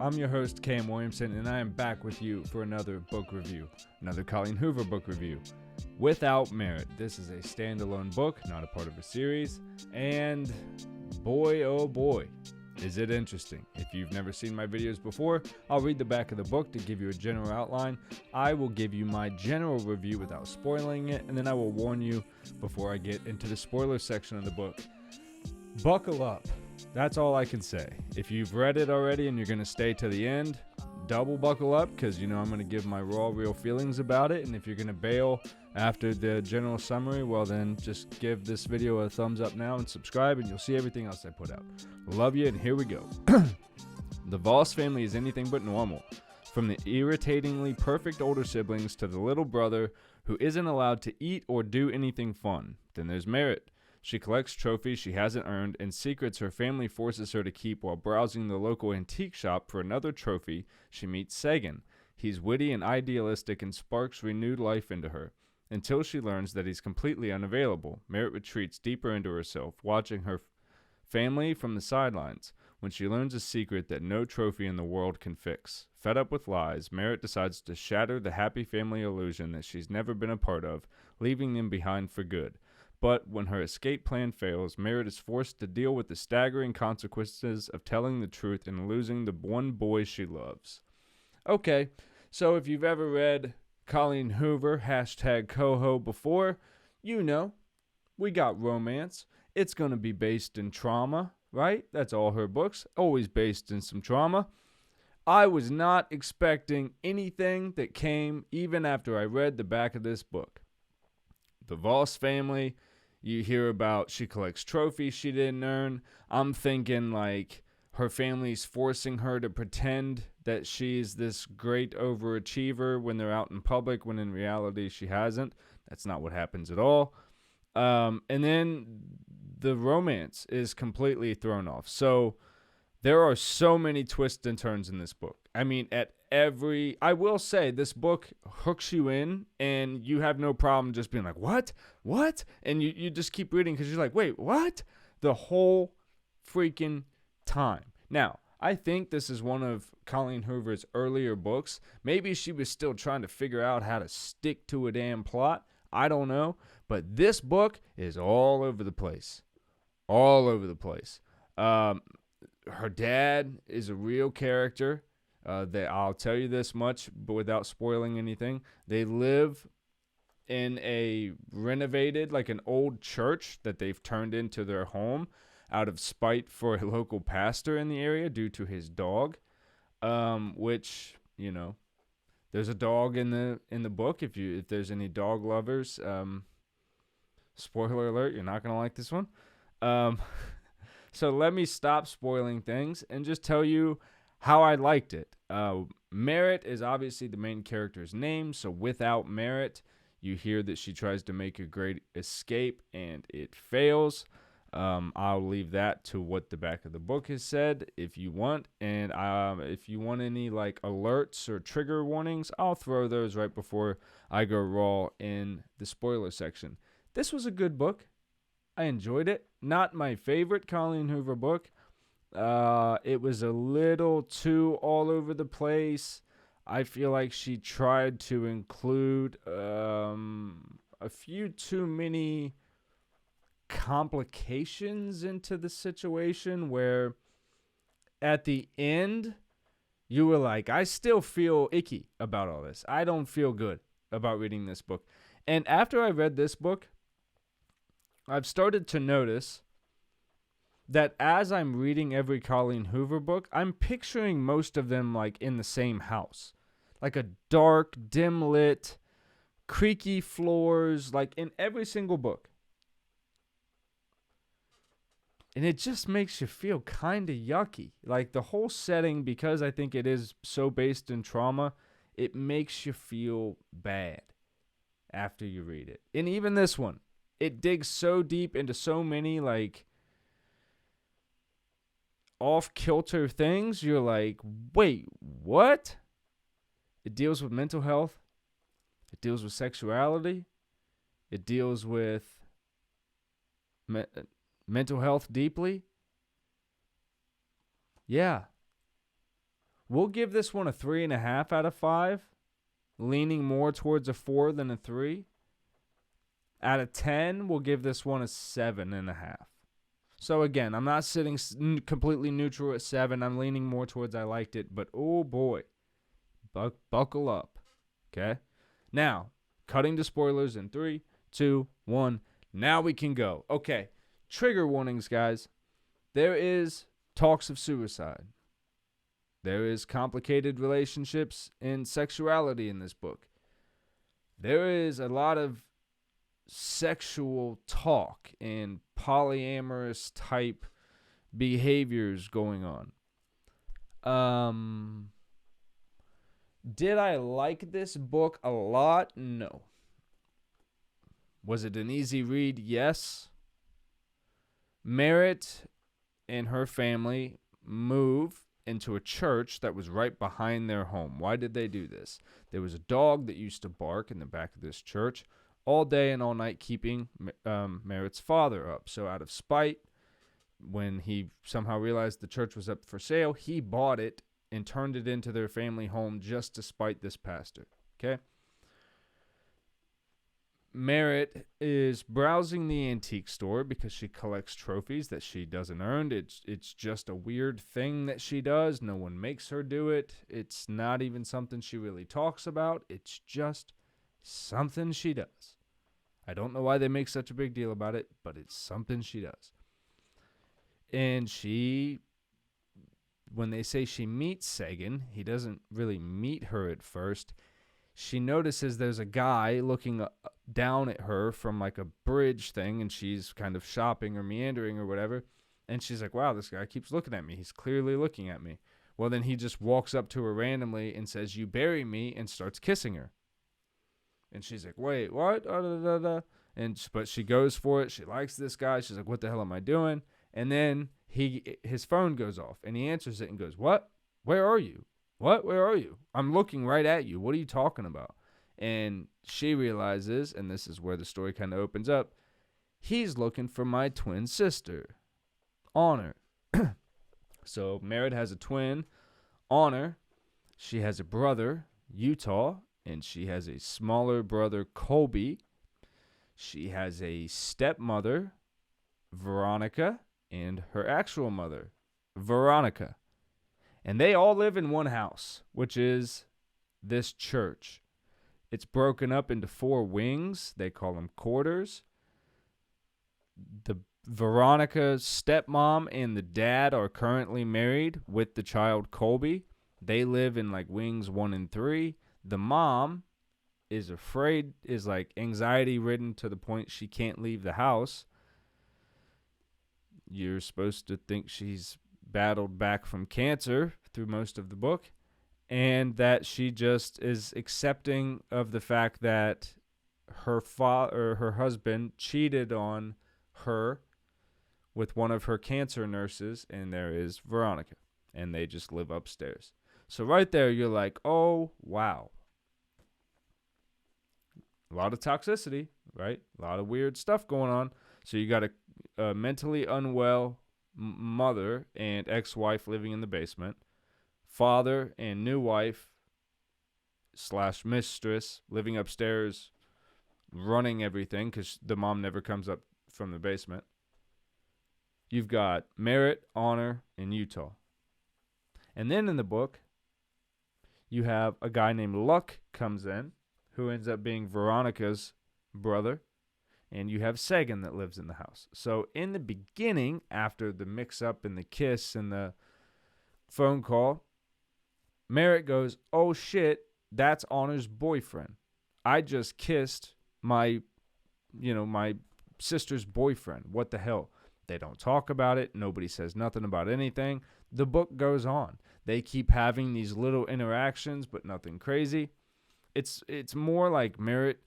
I'm your host, Cam Williamson, and I am back with you for another book review, another Colleen Hoover book review. Without Merit. This is a standalone book, not a part of a series, and boy, oh boy, is it interesting. If you've never seen my videos before, I'll read the back of the book to give you a general outline. I will give you my general review without spoiling it, and then I will warn you before I get into the spoiler section of the book. Buckle up. That's all I can say. If you've read it already and you're going to stay to the end, double buckle up, because I'm going to give my raw, real feelings about it. And if you're going to bail after the general summary, well then just give this video a thumbs up now and subscribe, and you'll see everything else I put out. Love you, and here we go. The Voss family is anything but normal. From the irritatingly perfect older siblings to the little brother who isn't allowed to eat or do anything fun. Then there's Merit. She collects trophies she hasn't earned and secrets her family forces her to keep while browsing the local antique shop for another trophy. She meets Sagan. He's witty and idealistic and sparks renewed life into her. Until she learns that he's completely unavailable, Merit retreats deeper into herself, watching her family from the sidelines. When she learns a secret that no trophy in the world can fix. Fed up with lies, Merit decides to shatter the happy family illusion that she's never been a part of, leaving them behind for good. But when her escape plan fails, Merit is forced to deal with the staggering consequences of telling the truth and losing the one boy she loves. Okay, so if you've ever read Colleen Hoover, #Coho before, you know, we got romance. It's going to be based in trauma, right? That's all her books, always based in some trauma. I was not expecting anything that came even after I read the back of this book. The Voss family, you hear about she collects trophies she didn't earn. I'm thinking like her family's forcing her to pretend that she's this great overachiever when they're out in public, when in reality she hasn't. That's not what happens at all. And then the romance is completely thrown off. So there are so many twists and turns in this book. I mean, I will say this book hooks you in and you have no problem just being like, what? And you just keep reading because you're like, wait, what? The whole freaking time. Now, I think this is one of Colleen Hoover's earlier books. Maybe she was still trying to figure out how to stick to a damn plot. I don't know. But this book is all over the place. All over the place. Her dad is a real character. I'll tell you this much, but without spoiling anything. They live in a renovated, like an old church that they've turned into their home out of spite for a local pastor in the area due to his dog, which, there's a dog in the book. If there's any dog lovers, spoiler alert, you're not going to like this one. So let me stop spoiling things and just tell you how I liked it. Merit is obviously the main character's name, so without Merit, you hear that she tries to make a great escape and it fails. I'll leave that to what the back of the book has said if you want. And if you want any like alerts or trigger warnings, I'll throw those right before I go raw in the spoiler section. This was a good book. I enjoyed it. Not my favorite Colleen Hoover book. It was a little too all over the place. I feel like she tried to include a few too many complications into the situation where at the end you were like, I still feel icky about all this. I don't feel good about reading this book. And after I read this book, I've started to notice that as I'm reading every Colleen Hoover book, I'm picturing most of them like in the same house. Like a dark, dim-lit, creaky floors, like in every single book. And it just makes you feel kind of yucky. Like the whole setting, because I think it is so based in trauma, it makes you feel bad after you read it. And even this one, it digs so deep into so many like off-kilter things. You're like, wait, what? It deals with mental health. It deals with sexuality. It deals with mental health deeply. Yeah. We'll give this one a 3.5 out of 5, leaning more towards a 4 than a 3. Out of 10, we'll give this one a 7.5. So again, I'm not sitting completely neutral at 7. I'm leaning more towards I liked it, but oh boy, buckle up. Okay? Now, cutting to spoilers in 3, 2, 1. Now we can go. Okay, trigger warnings, guys. There is talks of suicide. There is complicated relationships and sexuality in this book. There is a lot of sexual talk and polyamorous type behaviors going on. Did I like this book a lot? No. Was it an easy read? Yes. Merritt and her family move into a church that was right behind their home. Why did they do this? There was a dog that used to bark in the back of this church all day and all night, keeping Merritt's father up. So out of spite, when he somehow realized the church was up for sale, he bought it and turned it into their family home just to spite this pastor. Okay? Merritt is browsing the antique store because she collects trophies that she doesn't earn. It's just a weird thing that she does. No one makes her do it. It's not even something she really talks about. It's just something she does. I don't know why they make such a big deal about it, but it's something she does. And when they say she meets Sagan, he doesn't really meet her at first. She notices there's a guy looking down at her from like a bridge thing, and she's kind of shopping or meandering or whatever. And she's like, wow, this guy keeps looking at me. He's clearly looking at me. Well, then he just walks up to her randomly and says, you bury me, and starts kissing her. And she's like, wait, what? But she goes for it. She likes this guy. She's like, what the hell am I doing? And then his phone goes off, and he answers it and goes, what? Where are you? What? Where are you? I'm looking right at you. What are you talking about? And she realizes, and this is where the story kind of opens up, he's looking for my twin sister, Honor. So Merritt has a twin, Honor. She has a brother, Utah, and she has a smaller brother, Colby. She has a stepmother, Veronica, and her actual mother, Veronica. And they all live in one house, which is this church. It's broken up into 4 wings. They call them quarters. The Veronica's stepmom and the dad are currently married with the child Colby. They live in like wings 1 and 3. The mom is like anxiety ridden to the point she can't leave the house. You're supposed to think she's battled back from cancer through most of the book, and that she just is accepting of the fact that her husband cheated on her with one of her cancer nurses, and there is Veronica, and they just live upstairs. So right there, you're like, oh, wow. A lot of toxicity, right? A lot of weird stuff going on. So you got a mentally unwell mother and ex-wife living in the basement, father and new wife / mistress living upstairs, running everything because the mom never comes up from the basement. You've got Merritt, Honor, and Utah. And then in the book, you have a guy named Luck comes in, who ends up being Veronica's brother. And you have Sagan that lives in the house. So in the beginning, after the mix-up and the kiss and the phone call, Merritt goes, oh shit, that's Honor's boyfriend. I just kissed my sister's boyfriend. What the hell? They don't talk about it. Nobody says nothing about anything. The book goes on. They keep having these little interactions, but nothing crazy. It's more like Merritt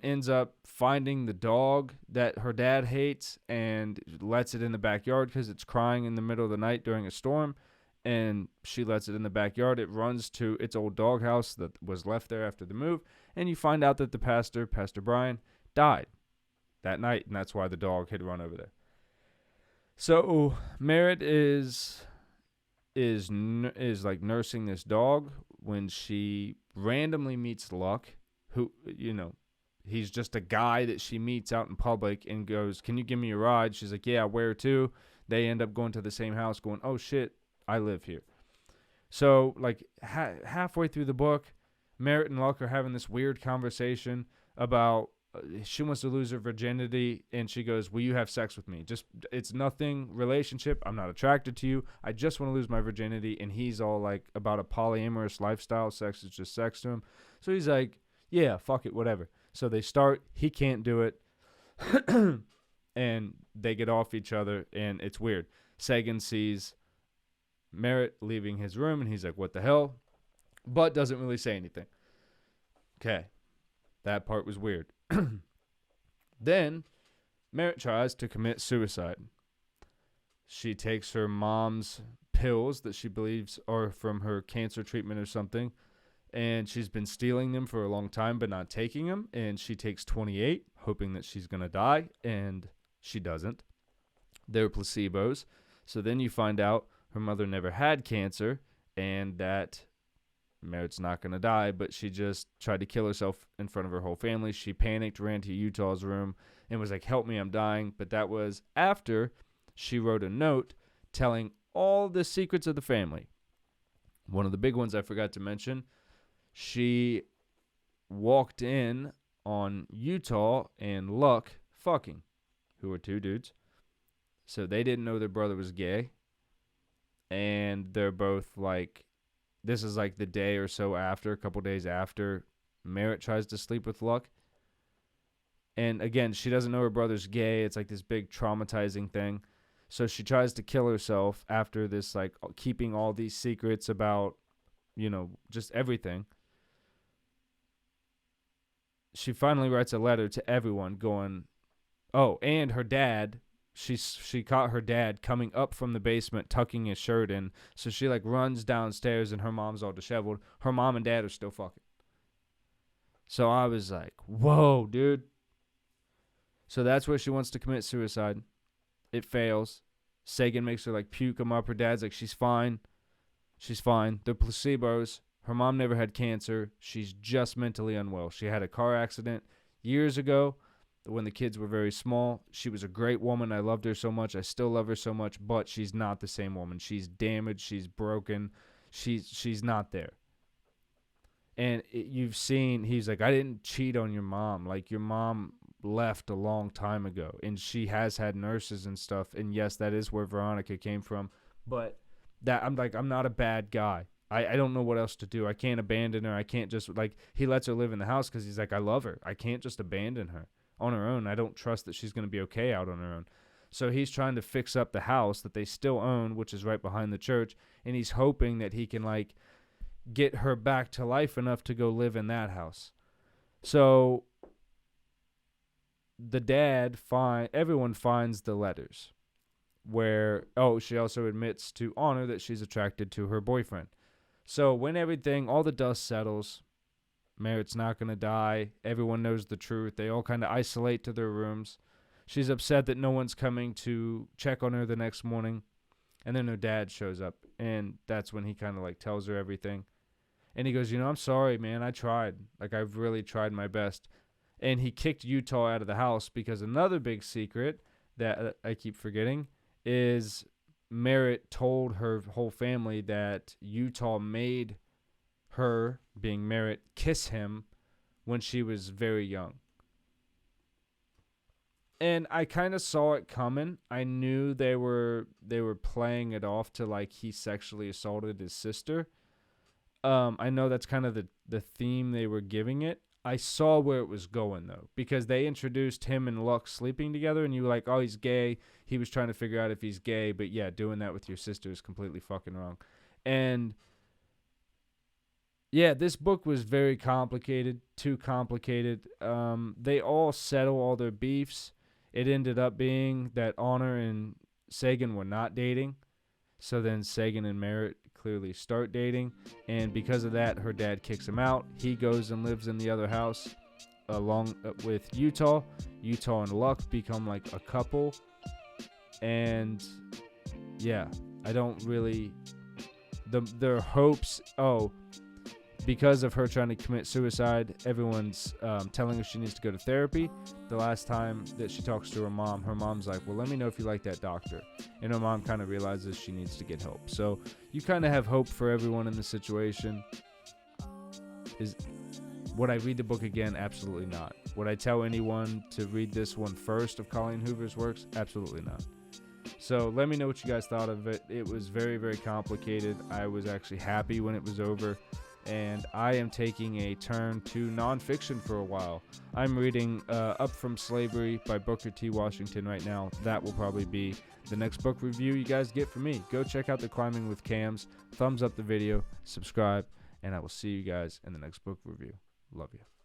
ends up finding the dog that her dad hates and lets it in the backyard because it's crying in the middle of the night during a storm, and she lets it in the backyard. It runs to its old doghouse that was left there after the move, and you find out that the Pastor Brian, died that night, and that's why the dog had run over there. So Merritt is is like nursing this dog when she randomly meets Luck, who, he's just a guy that she meets out in public and goes, "Can you give me a ride?" She's like, "Yeah, where to?" They end up going to the same house going, "Oh shit, I live here." So like halfway through the book, Merritt and Luck are having this weird conversation about she wants to lose her virginity, and she goes, "Will you have sex with me? Just, it's nothing relationship. I'm not attracted to you. I just want to lose my virginity." And he's all like about a polyamorous lifestyle. Sex is just sex to him. So he's like, "Yeah, fuck it, whatever." So they start. He can't do it, and they get off each other, and it's weird. Sagan sees Merritt leaving his room, and he's like, "What the hell?" But doesn't really say anything. Okay, that part was weird. Then Merritt tries to commit suicide. She takes her mom's pills that she believes are from her cancer treatment or something, and she's been stealing them for a long time but not taking them, and she takes 28, hoping that she's going to die, and she doesn't. They're placebos. So then you find out her mother never had cancer, and that Merritt's not going to die, but she just tried to kill herself in front of her whole family. She panicked, ran to Utah's room, and was like, "Help me, I'm dying." But that was after she wrote a note telling all the secrets of the family. One of the big ones I forgot to mention, she walked in on Utah and Luck fucking, who were two dudes. So they didn't know their brother was gay. And they're both like, this is like the day or so after, a couple days after Merritt tries to sleep with Luck. And again, she doesn't know her brother's gay. It's like this big traumatizing thing. So she tries to kill herself after this, like keeping all these secrets about, just everything. She finally writes a letter to everyone going, oh, and her dad. She caught her dad coming up from the basement, tucking his shirt in. So she like runs downstairs, and her mom's all disheveled. Her mom and dad are still fucking. So I was like, whoa, dude. So that's where she wants to commit suicide. It fails. Sagan makes her like puke him up. Her dad's like, she's fine. She's fine. They're placebos. Her mom never had cancer. She's just mentally unwell. She had a car accident years ago when the kids were very small. She was a great woman. I loved her so much. I still love her so much, but she's not the same woman. She's damaged. She's broken. She's not there. And you've seen, he's like, I didn't cheat on your mom. Like, your mom left a long time ago, and she has had nurses and stuff. And yes, that is where Veronica came from. But that, I'm like, I'm not a bad guy. I don't know what else to do. I can't abandon her. I can't just, like, he lets her live in the house because he's like, I love her. I can't just abandon her on her own. I don't trust that she's going to be okay out on her own. So he's trying to fix up the house that they still own, which is right behind the church, and he's hoping that he can, like, get her back to life enough to go live in that house. So the dad everyone finds the letters where, she also admits to Honor that she's attracted to her boyfriend. So when all the dust settles, Merritt's not going to die. Everyone knows the truth. They all kind of isolate to their rooms. She's upset that no one's coming to check on her the next morning. And then her dad shows up. And that's when he kind of like tells her everything. And he goes, I'm sorry, man. I tried. Like, I've really tried my best. And he kicked Utah out of the house because another big secret that I keep forgetting is Merritt told her whole family that Utah made her, being Merritt, kiss him when she was very young. And I kind of saw it coming. I knew they were playing it off to like he sexually assaulted his sister. I know that's kind of the theme they were giving it. I saw where it was going, though, because they introduced him and Luck sleeping together, and you were like, oh, he's gay. He was trying to figure out if he's gay, but yeah, doing that with your sister is completely fucking wrong. And yeah, this book was very complicated, too complicated. They all settle all their beefs. It ended up being that Honor and Sagan were not dating, so then Sagan and Merritt clearly start dating, and because of that, her dad kicks him out. He goes and lives in the other house along with Utah. Utah and Luck become like a couple, and yeah, I don't really their hopes. Oh, because of her trying to commit suicide, everyone's telling her she needs to go to therapy. The last time that she talks to her mom's like, well, let me know if you like that doctor. And her mom kind of realizes she needs to get help. So you kind of have hope for everyone in the situation. Would I read the book again? Absolutely not. Would I tell anyone to read this one first of Colleen Hoover's works? Absolutely not. So let me know what you guys thought of it. It was very, very complicated. I was actually happy when it was over. And I am taking a turn to nonfiction for a while. I'm reading Up From Slavery by Booker T. Washington right now. That will probably be the next book review you guys get from me. Go check out the Climbing with Cams. Thumbs up the video, subscribe, and I will see you guys in the next book review. Love you.